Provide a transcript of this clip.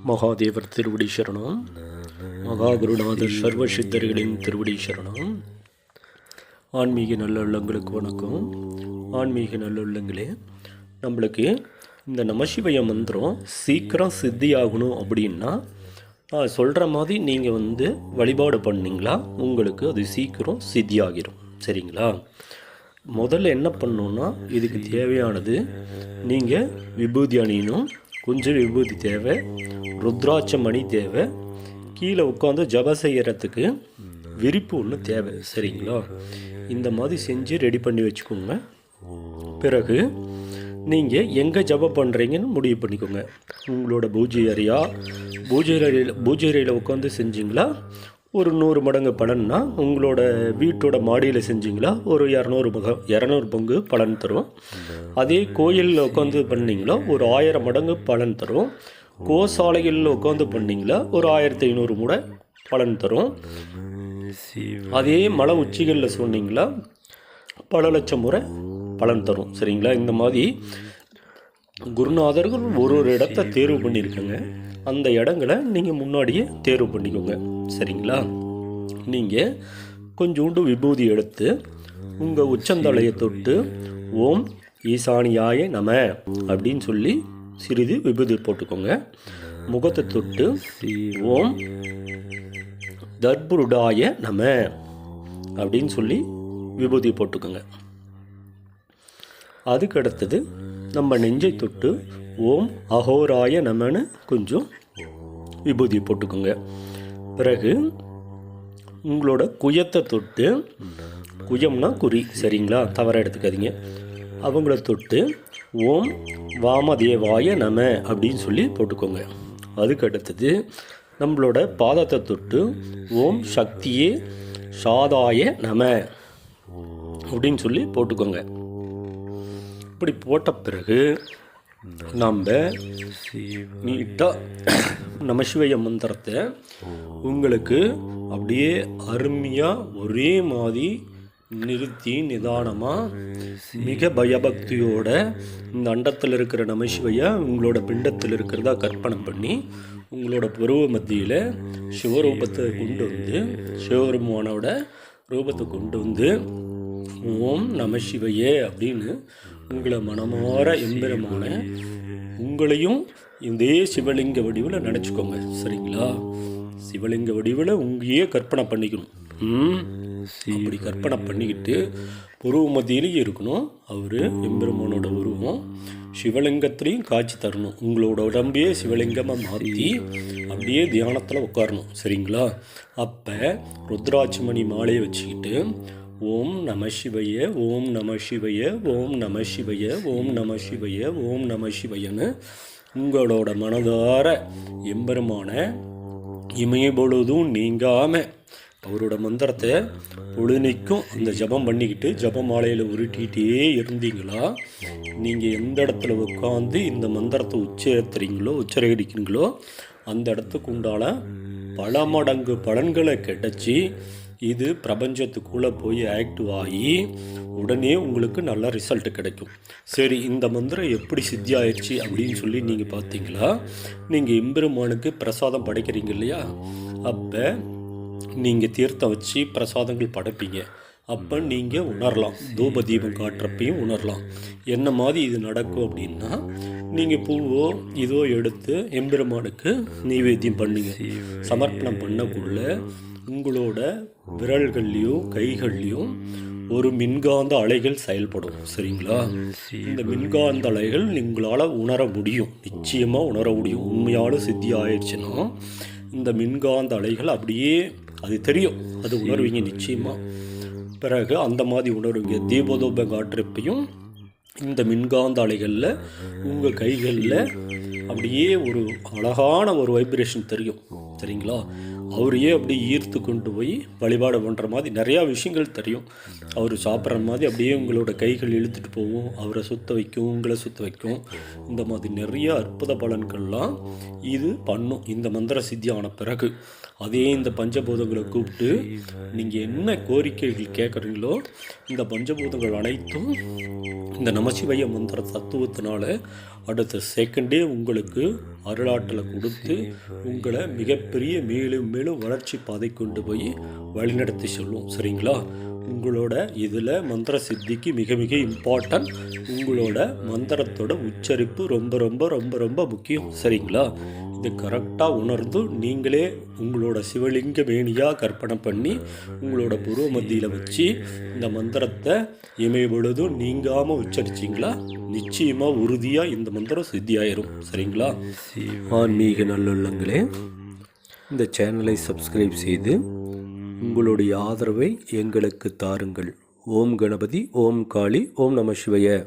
மகாதேவர் திருவடி சரணம். மகாகுருநாதர் சர்வ சித்தர்களின் திருவடி சரணம். ஆன்மீக நல்லுள்ளங்களுக்கு வணக்கம். ஆன்மீக நல்லுள்ளங்களே, நம்மளுக்கு இந்த நமசிவய மந்திரம் சீக்கிரம் சித்தியாகணும் அப்படின்னா சொல்கிற மாதிரி நீங்கள் வழிபாடு பண்ணிங்களா உங்களுக்கு அது சீக்கிரம் சித்தியாகிடும். சரிங்களா? முதல்ல என்ன பண்ணணுன்னா, இதுக்கு தேவையானது நீங்கள் விபூதி அணியணும். கொஞ்சம் விபூதி தேவை, ருத்ராட்ச மணி தேவை, கீழே உட்காந்து ஜபம் செய்கிறதுக்கு விரிப்பு ஒன்று தேவை. சரிங்களா? இந்த மாதிரி செஞ்சு ரெடி பண்ணி வச்சுக்கோங்க. பிறகு நீங்கள் எங்கே ஜபம் பண்ணுறீங்கன்னு முடிவு பண்ணிக்கோங்க. உங்களோட பூஜை அறையில் உட்காந்து செஞ்சிங்களா ஒரு 100 மடங்கு பலன்னா, உங்களோட வீட்டோட மாடியில் செஞ்சிங்களா ஒரு 200 பங்கு பலன் தரும். அதே கோயிலில் உட்காந்து பண்ணிங்களா ஒரு 1000 மடங்கு பலன் தரும். கோசாலைகளில் உட்காந்து பண்ணிங்களா ஒரு 1500 முறை பலன் தரும். அதே மலை உச்சிகளில் சொன்னீங்களா பல லட்சம் முறை பலன் தரும். சரிங்களா? இந்த மாதிரி குருநாதர்கள் ஒரு இடத்த தேர்வு பண்ணியிருக்கங்க. அந்த இடங்களை நீங்கள் முன்னாடியே தேர்வு பண்ணிக்கோங்க. சரிங்களா? நீங்கள் கொஞ்சோண்டு விபூதி எடுத்து உங்கள் உச்சந்தலையை தொட்டு ஓம் ஈசானியாய நம அப்படின்னு சொல்லி சிறிது விபூதி போட்டுக்கோங்க. முகத்தை தொட்டு ஓம் தர்புருடாய நம அப்படின்னு சொல்லி விபூதி போட்டுக்கோங்க. அதுக்கு அடுத்தது நம்ம நெஞ்சை தொட்டு ஓம் அகோராய நமன்னு கொஞ்சம் விபூதி போட்டுக்கோங்க. பிறகு உங்களோட குயத்தை தொட்டு, குயம்னா குறி, சரிங்களா? தவற எடுத்துக்காதீங்க. அவங்கள தொட்டு ஓம் வாமதேவாய நம அப்படின்னு சொல்லி போட்டுக்கோங்க. அதுக்கு அடுத்தது நம்மளோட பாதத்தை தொட்டு ஓம் சக்தியே சாதாய நம அப்படின்னு சொல்லி போட்டுக்கோங்க. இப்படி போட்ட பிறகு நம்ம நீட்டாக நமசிவய மந்திரத்தை உங்களுக்கு அப்படியே அருமையாக ஒரே மாதிரி நிறுத்தி நிதானமாக மிக பயபக்தியோட இந்த அண்டத்தில் இருக்கிற நமசிவய உங்களோட பிண்டத்தில் இருக்கிறதா கற்பனை பண்ணி உங்களோட பருவ மத்தியில் சிவரூபத்தை கொண்டு வந்து, சிவபெருமானோட ரூபத்தை கொண்டு வந்து ஓம் நமசிவயே அப்படின்னு உங்களை மனமாற எம்பெருமான உங்களையும் இதே சிவலிங்க வடிவில் நினச்சிக்கோங்க. சரிங்களா? சிவலிங்க வடிவில் உங்களையே கற்பனை பண்ணிக்கணும். அப்படி கற்பனை பண்ணிக்கிட்டு புருவ மத்தியிலேயே இருக்கணும். அவர் எம்பெருமானோட உருவம் சிவலிங்கத்திலையும் காட்சி தரணும். உங்களோட உடம்பையே சிவலிங்கமாக மாற்றி அப்படியே தியானத்தில் உட்காரணும். சரிங்களா? அப்போ ருத்ராட்சமணி மாலையை வச்சுக்கிட்டு ஓம் நம சிவய ஓம் நம சிவய ஓம் நம சிவய ஓம் நம சிவய ஓம் நம சிவயன்னு உங்களோட மனதார எம்பெருமான இமயப்பொழுதும் நீங்காமல் அவரோட மந்திரத்தை பொழுதுனைக்கும் அந்த ஜபம் பண்ணிக்கிட்டு ஜப மாலையில் உருட்டிகிட்டே இருந்தீங்களா, நீங்கள் எந்த இடத்துல உட்காந்து இந்த மந்திரத்தை உச்சரிக்கிறீங்களோ அந்த இடத்துக்கு உண்டான பல மடங்கு பலன்களை கிடைச்சி இது பிரபஞ்சத்துக்குள்ளே போய் ஆக்டிவ் ஆகி உடனே உங்களுக்கு நல்ல ரிசல்ட் கிடைக்கும். சரி, இந்த மந்திரம் எப்படி சித்தி ஆயிடுச்சு அப்படின்னு சொல்லி நீங்கள் பார்த்தீங்களா? நீங்கள் எம்பெருமானுக்கு பிரசாதம் படைக்கிறீங்க இல்லையா? அப்போ நீங்கள் தீர்த்தம் வச்சு பிரசாதங்கள் படைப்பீங்க. அப்போ நீங்கள் உணரலாம், தூப தீபம் காட்டுறப்பையும் உணரலாம். என்ன மாதிரி இது நடக்கும் அப்படின்னா, நீங்கள் பூவோ இதோ எடுத்து எம்பெருமானுக்கு நைவேத்தியம் பண்ணுங்க. சமர்ப்பணம் பண்ணக்குள்ள உங்களோட விரல்கள்லையும் கைகள்லையும் ஒரு மின்காந்த அலைகள் செயல்படும். சரிங்களா? இந்த மின்காந்த அலைகள் உங்களால் உணர முடியும், நிச்சயமாக உணர முடியும். உண்மையால சித்தி ஆயிடுச்சுன்னா இந்த மின்காந்த அலைகள் அப்படியே அது தெரியும், அது உணர்வீங்க நிச்சயமாக. பிறகு அந்த மாதிரி உணர்வீங்க. தீபதூபம் காட்டுறப்பையும் இந்த மின்காந்த அலைகளில் உங்கள் கைகளில் அப்படியே ஒரு அழகான ஒரு வைப்ரேஷன் தெரியும். சரிங்களா? அவரையே அப்படியே ஈர்த்து கொண்டு போய் வழிபாடு பண்ணுற மாதிரி நிறையா விஷயங்கள் தெரியும். அவர் சாப்பிட்ற மாதிரி அப்படியே உங்களோட கைகள் இழுத்துட்டு போகும், அவரை சுத்த வைக்கும், உங்களை சுத்த வைக்கும். இந்த மாதிரி நிறைய அற்புத பலன்கள்லாம் இது பண்ணும் இந்த மந்திர சித்தி ஆன பிறகு. அதே இந்த பஞ்சபூதங்களை கூப்பிட்டு நீங்கள் என்ன கோரிக்கைகள் கேட்குறீங்களோ இந்த பஞ்சபூதங்கள் அனைத்தும் இந்த நமசிவாய மந்திர தத்துவத்தினால அடுத்த செகண்டே உங்களுக்கு அருளாற்றலை கொடுத்து உங்களை மிகப்பெரிய மேலும் மேலும் வளர்ச்சி பாதை கொண்டு போய் வழிநடத்தி சொல்லும். சரிங்களா? உங்களோட இதில் மந்திர சித்திக்கு மிக மிக இம்பார்ட்டன்ட். உங்களோட மந்திரத்தோட உச்சரிப்பு ரொம்ப ரொம்ப ரொம்ப ரொம்ப முக்கியம். சரிங்களா? இது கரெக்டாக உணர்ந்து நீங்களே உங்களோட சிவலிங்க வேணியாக கற்பனை பண்ணி உங்களோட பூர்வ மத்தியில் வச்சு இந்த மந்திரத்தை இமய பொழுதும் நீங்காமல் உச்சரிச்சிங்களா நிச்சயமாக உறுதியாக இந்த மந்திரம் சித்தியாயிரும். சரிங்களா? ஆன்மீக நல்லுள்ளங்களே, இந்த சேனலை சப்ஸ்கிரைப் செய்து உங்களுடைய ஆதரவை எங்களுக்கு தாருங்கள். ஓம் கணபதி, ஓம் காளி, ஓம் நம சிவாய.